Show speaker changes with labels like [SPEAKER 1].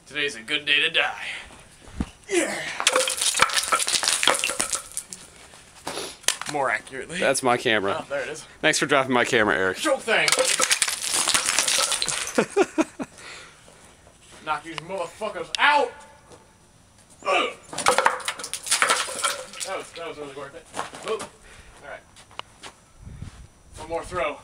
[SPEAKER 1] Today's a good day to die. Yeah. More accurately.
[SPEAKER 2] That's my camera.
[SPEAKER 1] Oh, there it is.
[SPEAKER 2] Thanks for dropping my camera, Eric.
[SPEAKER 1] Choke thing. Knock these motherfuckers out. That was really worth it. All right. One more throw.